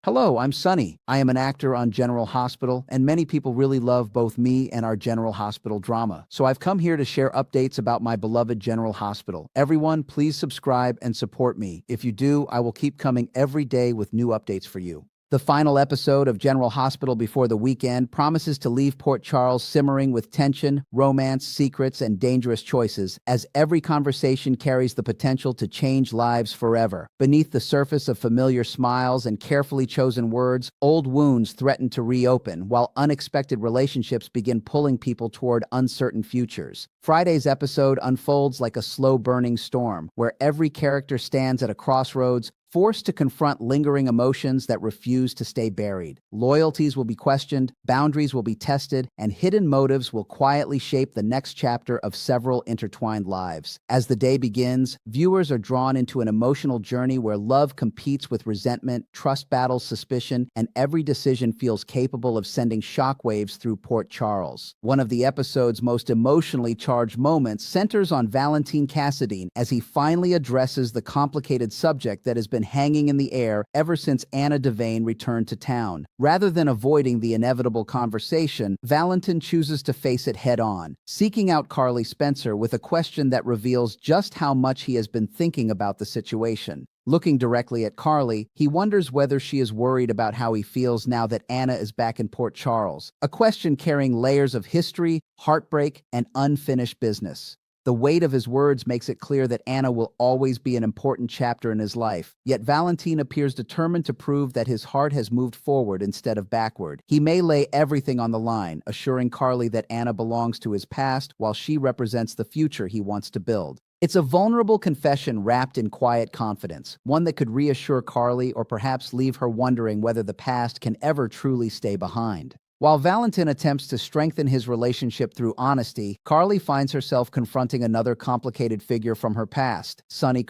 Hello, I'm Sonny. I am an actor on General Hospital, and many people really love both me and our General Hospital drama. So I've come here to share updates about my beloved General Hospital. Everyone, please subscribe and support me. If you do, I will keep coming every day with new updates for you. The final episode of General Hospital before the weekend promises to leave Port Charles simmering with tension, romance, secrets, and dangerous choices, as every conversation carries the potential to change lives forever. Beneath the surface of familiar smiles and carefully chosen words, old wounds threaten to reopen, while unexpected relationships begin pulling people toward uncertain futures. Friday's episode unfolds like a slow-burning storm, where every character stands at a crossroads, forced to confront lingering emotions that refuse to stay buried. Loyalties will be questioned, boundaries will be tested, and hidden motives will quietly shape the next chapter of several intertwined lives. As the day begins, viewers are drawn into an emotional journey where love competes with resentment, trust battles suspicion, and every decision feels capable of sending shockwaves through Port Charles. One of the episode's most emotionally charged moments centers on Valentin as he finally addresses the complicated subject that has been hanging in the air ever since Anna Devane returned to town. Rather than avoiding the inevitable conversation, Valentin chooses to face it head-on, seeking out Carly Spencer with a question that reveals just how much he has been thinking about the situation. Looking directly at Carly, he wonders whether she is worried about how he feels now that Anna is back in Port Charles, a question carrying layers of history, heartbreak, and unfinished business. The weight of his words makes it clear that Anna will always be an important chapter in his life, yet Valentin appears determined to prove that his heart has moved forward instead of backward. He may lay everything on the line, assuring Carly that Anna belongs to his past while she represents the future he wants to build. It's a vulnerable confession wrapped in quiet confidence, one that could reassure Carly or perhaps leave her wondering whether the past can ever truly stay behind. While Valentin attempts to strengthen his relationship through honesty, Carly finds herself confronting another complicated figure from her past, Sonny.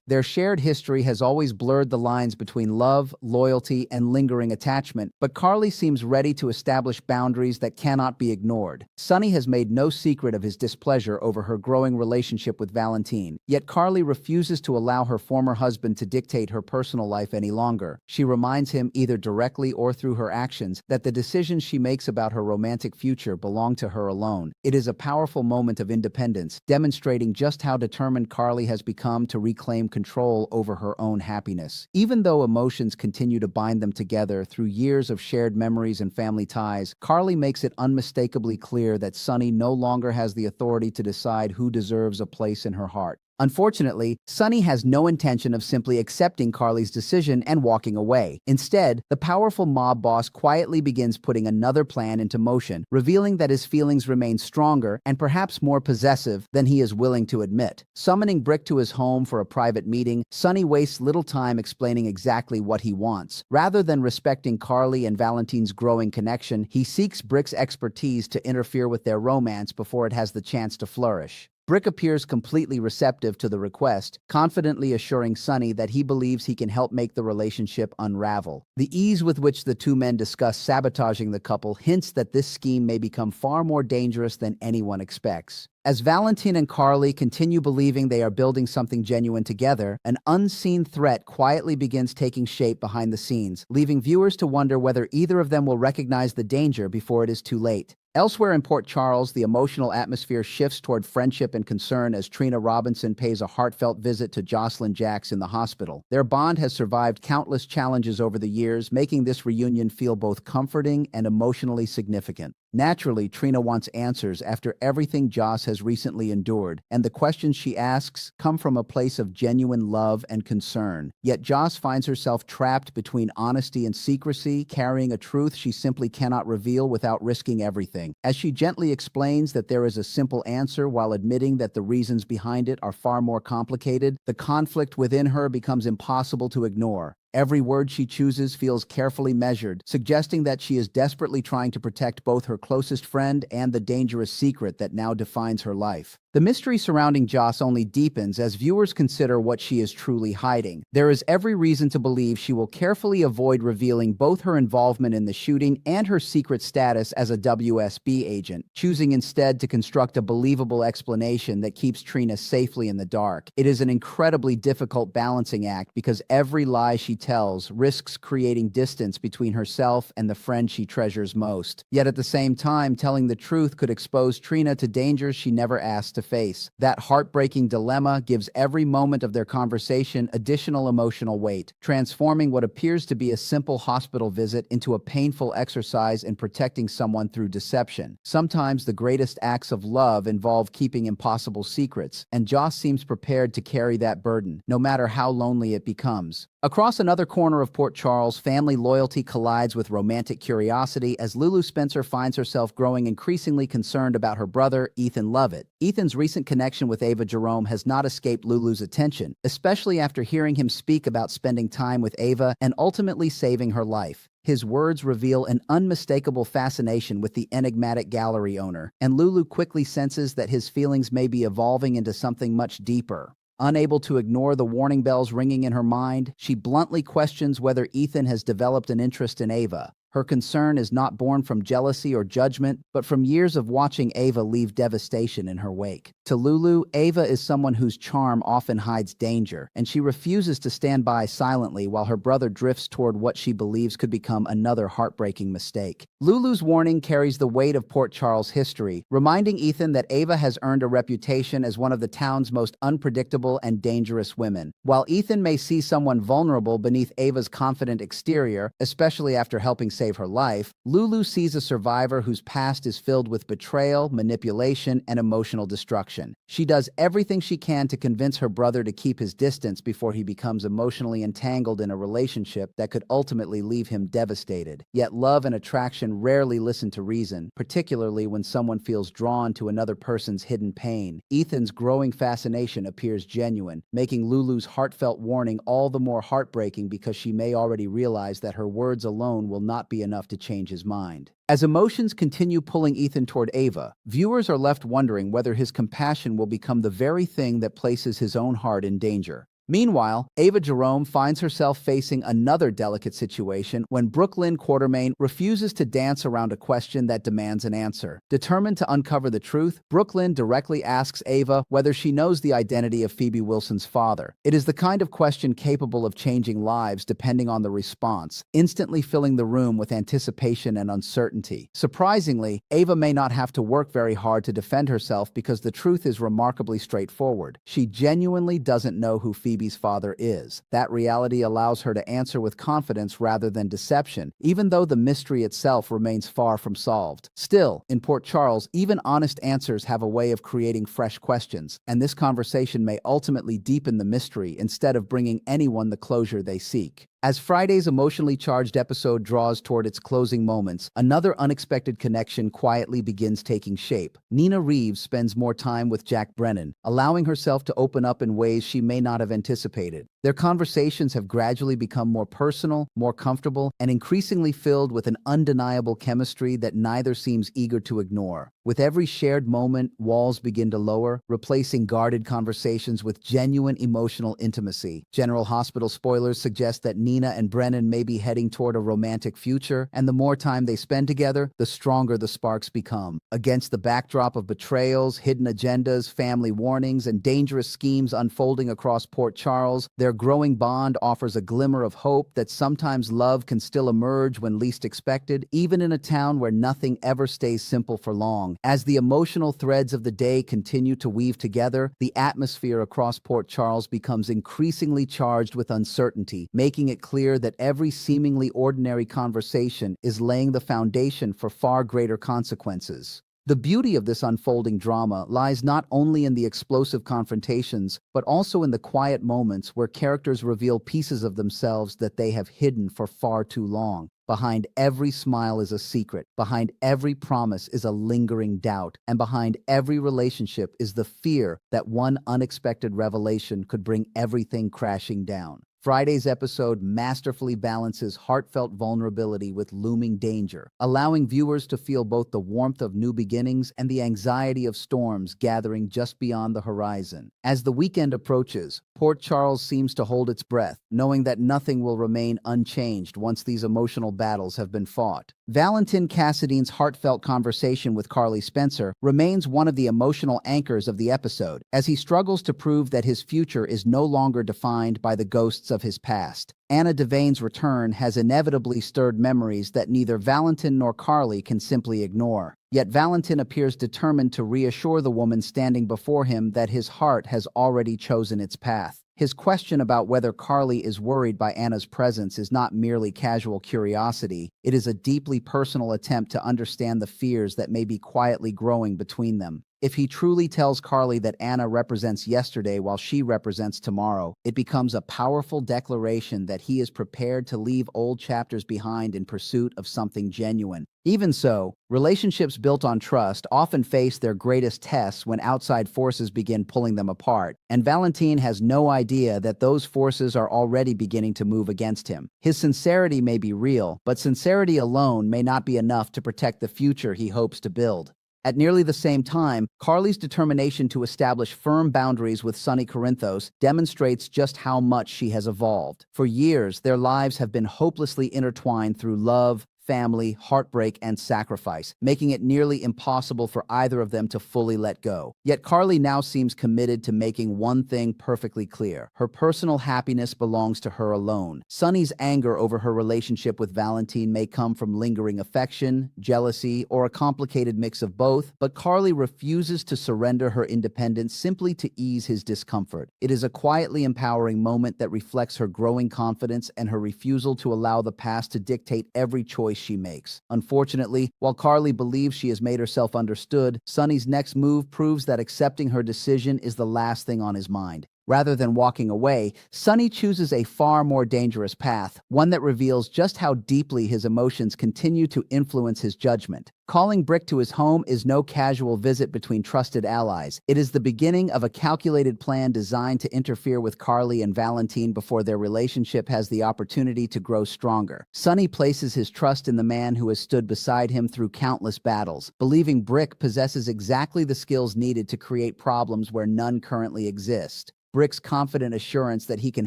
Their shared history has always blurred the lines between love, loyalty, and lingering attachment, but Carly seems ready to establish boundaries that cannot be ignored. Sonny has made no secret of his displeasure over her growing relationship with Valentin, yet Carly refuses to allow her former husband to dictate her personal life any longer. She reminds him, either directly or through her actions, that the decisions she makes about her romantic future belong to her alone. It is a powerful moment of independence, demonstrating just how determined Carly has become to reclaim control over her own happiness. Even though emotions continue to bind them together through years of shared memories and family ties, Carly makes it unmistakably clear that Sonny no longer has the authority to decide who deserves a place in her heart. Unfortunately, Sonny has no intention of simply accepting Carly's decision and walking away. Instead, the powerful mob boss quietly begins putting another plan into motion, revealing that his feelings remain stronger and perhaps more possessive than he is willing to admit. Summoning Brick to his home for a private meeting, Sonny wastes little time explaining exactly what he wants. Rather than respecting Carly and Valentin's growing connection, he seeks Brick's expertise to interfere with their romance before it has the chance to flourish. Brick appears completely receptive to the request, confidently assuring Sonny that he believes he can help make the relationship unravel. The ease with which the two men discuss sabotaging the couple hints that this scheme may become far more dangerous than anyone expects. As Valentin and Carly continue believing they are building something genuine together, an unseen threat quietly begins taking shape behind the scenes, leaving viewers to wonder whether either of them will recognize the danger before it is too late. Elsewhere in Port Charles, the emotional atmosphere shifts toward friendship and concern as Trina Robinson pays a heartfelt visit to Jocelyn Jacks in the hospital. Their bond has survived countless challenges over the years, making this reunion feel both comforting and emotionally significant. Naturally, Trina wants answers after everything Joss has recently endured, and the questions she asks come from a place of genuine love and concern. Yet Joss finds herself trapped between honesty and secrecy, carrying a truth she simply cannot reveal without risking everything. As she gently explains that there is a simple answer while admitting that the reasons behind it are far more complicated, the conflict within her becomes impossible to ignore. Every word she chooses feels carefully measured, suggesting that she is desperately trying to protect both her closest friend and the dangerous secret that now defines her life. The mystery surrounding Joss only deepens as viewers consider what she is truly hiding. There is every reason to believe she will carefully avoid revealing both her involvement in the shooting and her secret status as a WSB agent, choosing instead to construct a believable explanation that keeps Trina safely in the dark. It is an incredibly difficult balancing act because every lie she tells risks creating distance between herself and the friend she treasures most. Yet at the same time, telling the truth could expose Trina to dangers she never asked to face. That heartbreaking dilemma gives every moment of their conversation additional emotional weight, transforming what appears to be a simple hospital visit into a painful exercise in protecting someone through deception. Sometimes the greatest acts of love involve keeping impossible secrets, and Joss seems prepared to carry that burden, no matter how lonely it becomes. Across another corner of Port Charles, family loyalty collides with romantic curiosity as Lulu Spencer finds herself growing increasingly concerned about her brother, Ethan Lovett. Ethan's recent connection with Ava Jerome has not escaped Lulu's attention, especially after hearing him speak about spending time with Ava and ultimately saving her life. His words reveal an unmistakable fascination with the enigmatic gallery owner, and Lulu quickly senses that his feelings may be evolving into something much deeper. Unable to ignore the warning bells ringing in her mind, she bluntly questions whether Ethan has developed an interest in Ava. Her concern is not born from jealousy or judgment, but from years of watching Ava leave devastation in her wake. To Lulu, Ava is someone whose charm often hides danger, and she refuses to stand by silently while her brother drifts toward what she believes could become another heartbreaking mistake. Lulu's warning carries the weight of Port Charles history, reminding Ethan that Ava has earned a reputation as one of the town's most unpredictable and dangerous women. While Ethan may see someone vulnerable beneath Ava's confident exterior, especially after helping save her life, Lulu sees a survivor whose past is filled with betrayal, manipulation, and emotional destruction. She does everything she can to convince her brother to keep his distance before he becomes emotionally entangled in a relationship that could ultimately leave him devastated. Yet love and attraction rarely listen to reason, particularly when someone feels drawn to another person's hidden pain. Ethan's growing fascination appears genuine, making Lulu's heartfelt warning all the more heartbreaking because she may already realize that her words alone will not be enough to change his mind. As emotions continue pulling Ethan toward Ava, viewers are left wondering whether his compassion will become the very thing that places his own heart in danger. Meanwhile, Ava Jerome finds herself facing another delicate situation when Brooklyn Quartermain refuses to dance around a question that demands an answer. Determined to uncover the truth, Brooklyn directly asks Ava whether she knows the identity of Phoebe Wilson's father. It is the kind of question capable of changing lives depending on the response, instantly filling the room with anticipation and uncertainty. Surprisingly, Ava may not have to work very hard to defend herself because the truth is remarkably straightforward. She genuinely doesn't know who Phoebe's father is. That reality allows her to answer with confidence rather than deception, even though the mystery itself remains far from solved. Still, in Port Charles, even honest answers have a way of creating fresh questions, and this conversation may ultimately deepen the mystery instead of bringing anyone the closure they seek. As Friday's emotionally charged episode draws toward its closing moments, another unexpected connection quietly begins taking shape. Nina Reeves spends more time with Jack Brennan, allowing herself to open up in ways she may not have anticipated. Their conversations have gradually become more personal, more comfortable, and increasingly filled with an undeniable chemistry that neither seems eager to ignore. With every shared moment, walls begin to lower, replacing guarded conversations with genuine emotional intimacy. General Hospital spoilers suggest that Nina and Brennan may be heading toward a romantic future, and the more time they spend together, the stronger the sparks become. Against the backdrop of betrayals, hidden agendas, family warnings, and dangerous schemes unfolding across Port Charles, their growing bond offers a glimmer of hope that sometimes love can still emerge when least expected, even in a town where nothing ever stays simple for long. As the emotional threads of the day continue to weave together, the atmosphere across Port Charles becomes increasingly charged with uncertainty, making it clear that every seemingly ordinary conversation is laying the foundation for far greater consequences. The beauty of this unfolding drama lies not only in the explosive confrontations, but also in the quiet moments where characters reveal pieces of themselves that they have hidden for far too long. Behind every smile is a secret, behind every promise is a lingering doubt, and behind every relationship is the fear that one unexpected revelation could bring everything crashing down. Friday's episode masterfully balances heartfelt vulnerability with looming danger, allowing viewers to feel both the warmth of new beginnings and the anxiety of storms gathering just beyond the horizon. As the weekend approaches, Port Charles seems to hold its breath, knowing that nothing will remain unchanged once these emotional battles have been fought. Valentin Cassidy's heartfelt conversation with Carly Spencer remains one of the emotional anchors of the episode, as he struggles to prove that his future is no longer defined by the ghosts of his past. Anna Devane's return has inevitably stirred memories that neither Valentin nor Carly can simply ignore. Yet Valentin appears determined to reassure the woman standing before him that his heart has already chosen its path. His question about whether Carly is worried by Anna's presence is not merely casual curiosity, it is a deeply personal attempt to understand the fears that may be quietly growing between them. If he truly tells Carly that Anna represents yesterday while she represents tomorrow, it becomes a powerful declaration that he is prepared to leave old chapters behind in pursuit of something genuine. Even so, relationships built on trust often face their greatest tests when outside forces begin pulling them apart, and Valentin has no idea that those forces are already beginning to move against him. His sincerity may be real, but sincerity alone may not be enough to protect the future he hopes to build. At nearly the same time, Carly's determination to establish firm boundaries with Sonny Corinthos demonstrates just how much she has evolved. For years, their lives have been hopelessly intertwined through love, family, heartbreak, and sacrifice, making it nearly impossible for either of them to fully let go. Yet Carly now seems committed to making one thing perfectly clear: her personal happiness belongs to her alone. Sonny's anger over her relationship with Valentin may come from lingering affection, jealousy, or a complicated mix of both, but Carly refuses to surrender her independence simply to ease his discomfort. It is a quietly empowering moment that reflects her growing confidence and her refusal to allow the past to dictate every choice she makes. Unfortunately, while Carly believes she has made herself understood, Sonny's next move proves that accepting her decision is the last thing on his mind. Rather than walking away, Sonny chooses a far more dangerous path, one that reveals just how deeply his emotions continue to influence his judgment. Calling Brick to his home is no casual visit between trusted allies. It is the beginning of a calculated plan designed to interfere with Carly and Valentin before their relationship has the opportunity to grow stronger. Sonny places his trust in the man who has stood beside him through countless battles, believing Brick possesses exactly the skills needed to create problems where none currently exist. Brick's confident assurance that he can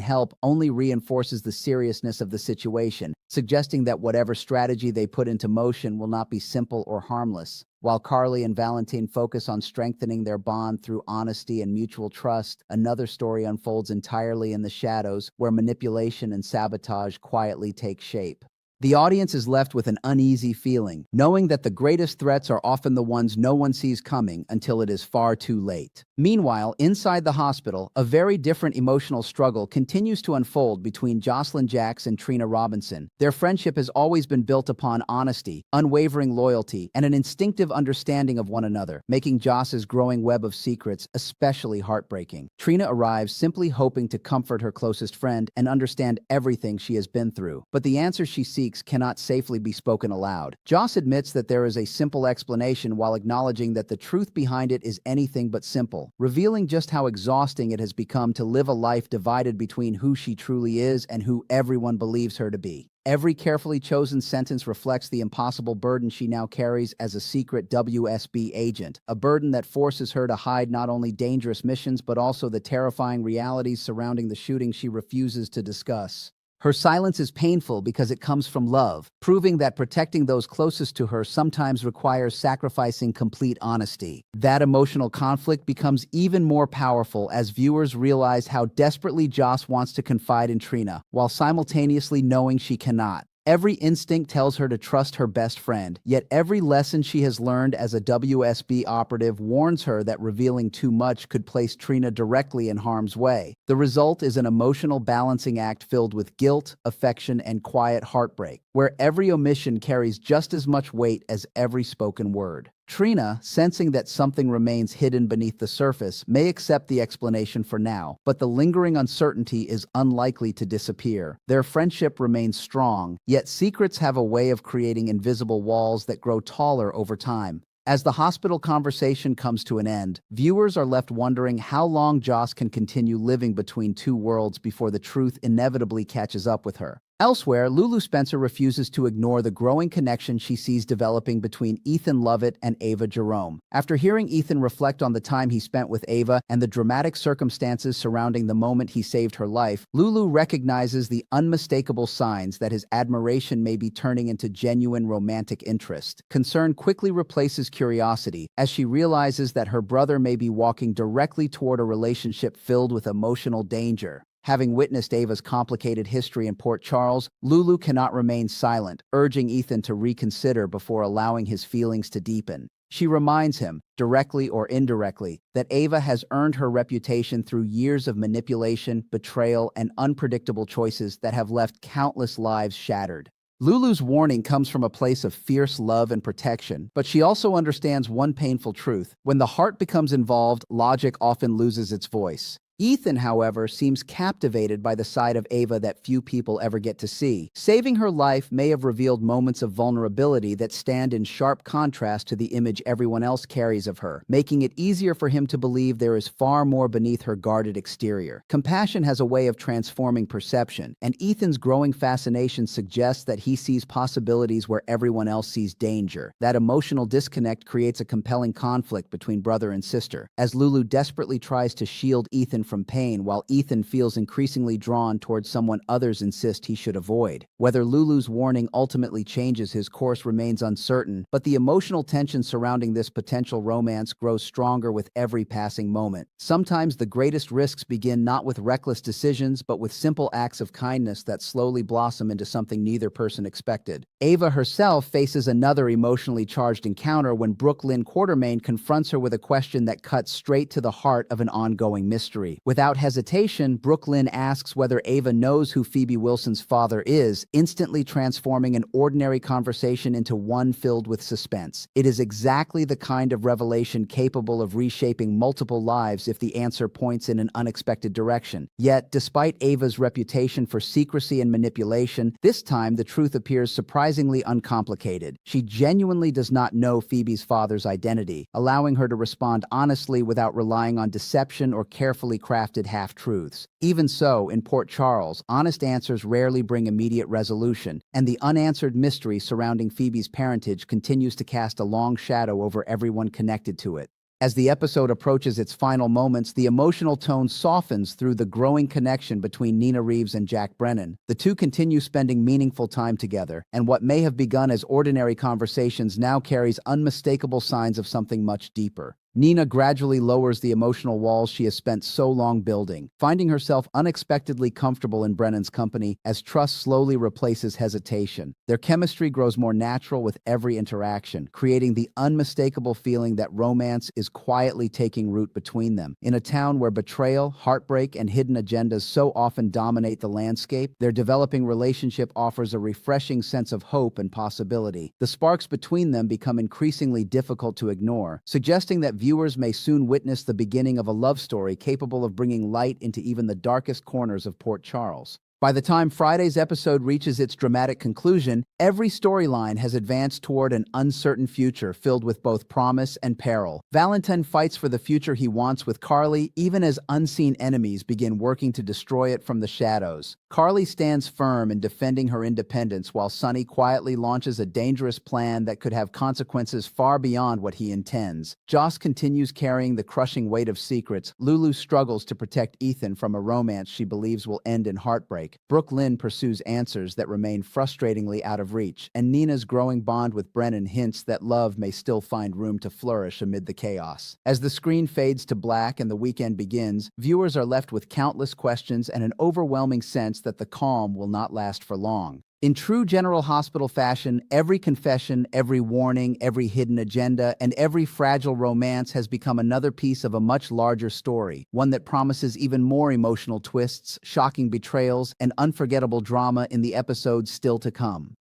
help only reinforces the seriousness of the situation, suggesting that whatever strategy they put into motion will not be simple or harmless. While Carly and Valentin focus on strengthening their bond through honesty and mutual trust, another story unfolds entirely in the shadows, where manipulation and sabotage quietly take shape. The audience is left with an uneasy feeling, knowing that the greatest threats are often the ones no one sees coming until it is far too late. Meanwhile, inside the hospital, a very different emotional struggle continues to unfold between Jocelyn Jacks and Trina Robinson. Their friendship has always been built upon honesty, unwavering loyalty, and an instinctive understanding of one another, making Joss's growing web of secrets especially heartbreaking. Trina arrives simply hoping to comfort her closest friend and understand everything she has been through, but the answer she seeks cannot safely be spoken aloud. Joss admits that there is a simple explanation while acknowledging that the truth behind it is anything but simple, revealing just how exhausting it has become to live a life divided between who she truly is and who everyone believes her to be. Every carefully chosen sentence reflects the impossible burden she now carries as a secret WSB agent, a burden that forces her to hide not only dangerous missions but also the terrifying realities surrounding the shooting she refuses to discuss. Her silence is painful because it comes from love, proving that protecting those closest to her sometimes requires sacrificing complete honesty. That emotional conflict becomes even more powerful as viewers realize how desperately Joss wants to confide in Trina, while simultaneously knowing she cannot. Every instinct tells her to trust her best friend, yet every lesson she has learned as a WSB operative warns her that revealing too much could place Trina directly in harm's way. The result is an emotional balancing act filled with guilt, affection, and quiet heartbreak, where every omission carries just as much weight as every spoken word. Trina, sensing that something remains hidden beneath the surface, may accept the explanation for now, but the lingering uncertainty is unlikely to disappear. Their friendship remains strong, yet secrets have a way of creating invisible walls that grow taller over time. As the hospital conversation comes to an end, viewers are left wondering how long Joss can continue living between two worlds before the truth inevitably catches up with her. Elsewhere, Lulu Spencer refuses to ignore the growing connection she sees developing between Ethan Lovett and Ava Jerome. After hearing Ethan reflect on the time he spent with Ava and the dramatic circumstances surrounding the moment he saved her life, Lulu recognizes the unmistakable signs that his admiration may be turning into genuine romantic interest. Concern quickly replaces curiosity as she realizes that her brother may be walking directly toward a relationship filled with emotional danger. Having witnessed Ava's complicated history in Port Charles, Lulu cannot remain silent, urging Ethan to reconsider before allowing his feelings to deepen. She reminds him, directly or indirectly, that Ava has earned her reputation through years of manipulation, betrayal, and unpredictable choices that have left countless lives shattered. Lulu's warning comes from a place of fierce love and protection, but she also understands one painful truth. When the heart becomes involved, logic often loses its voice. Ethan, however, seems captivated by the side of Ava that few people ever get to see. Saving her life may have revealed moments of vulnerability that stand in sharp contrast to the image everyone else carries of her, making it easier for him to believe there is far more beneath her guarded exterior. Compassion has a way of transforming perception, and Ethan's growing fascination suggests that he sees possibilities where everyone else sees danger. That emotional disconnect creates a compelling conflict between brother and sister, as Lulu desperately tries to shield Ethan from pain while Ethan feels increasingly drawn towards someone others insist he should avoid. Whether Lulu's warning ultimately changes his course remains uncertain, but the emotional tension surrounding this potential romance grows stronger with every passing moment. Sometimes the greatest risks begin not with reckless decisions, but with simple acts of kindness that slowly blossom into something neither person expected. Ava herself faces another emotionally charged encounter when Brooklyn Quartermain confronts her with a question that cuts straight to the heart of an ongoing mystery. Without hesitation, Brooklyn asks whether Ava knows who Phoebe Wilson's father is, instantly transforming an ordinary conversation into one filled with suspense. It is exactly the kind of revelation capable of reshaping multiple lives if the answer points in an unexpected direction. Yet, despite Ava's reputation for secrecy and manipulation, this time the truth appears surprisingly uncomplicated. She genuinely does not know Phoebe's father's identity, allowing her to respond honestly without relying on deception or carefully crafted half-truths. Even so, in Port Charles, honest answers rarely bring immediate resolution, and the unanswered mystery surrounding Phoebe's parentage continues to cast a long shadow over everyone connected to it. As the episode approaches its final moments, the emotional tone softens through the growing connection between Nina Reeves and Jack Brennan. The two continue spending meaningful time together, and what may have begun as ordinary conversations now carries unmistakable signs of something much deeper. Nina gradually lowers the emotional walls she has spent so long building, finding herself unexpectedly comfortable in Brennan's company as trust slowly replaces hesitation. Their chemistry grows more natural with every interaction, creating the unmistakable feeling that romance is quietly taking root between them. In a town where betrayal, heartbreak, and hidden agendas so often dominate the landscape, their developing relationship offers a refreshing sense of hope and possibility. The sparks between them become increasingly difficult to ignore, suggesting that viewers may soon witness the beginning of a love story capable of bringing light into even the darkest corners of Port Charles. By the time Friday's episode reaches its dramatic conclusion, every storyline has advanced toward an uncertain future filled with both promise and peril. Valentin fights for the future he wants with Carly, even as unseen enemies begin working to destroy it from the shadows. Carly stands firm in defending her independence while Sonny quietly launches a dangerous plan that could have consequences far beyond what he intends. Joss continues carrying the crushing weight of secrets. Lulu struggles to protect Ethan from a romance she believes will end in heartbreak. Brooklyn pursues answers that remain frustratingly out of reach, and Nina's growing bond with Brennan hints that love may still find room to flourish amid the chaos. As the screen fades to black and the weekend begins, viewers are left with countless questions and an overwhelming sense that the calm will not last for long. In true General Hospital fashion, every confession, every warning, every hidden agenda, and every fragile romance has become another piece of a much larger story, one that promises even more emotional twists, shocking betrayals, and unforgettable drama in the episodes still to come.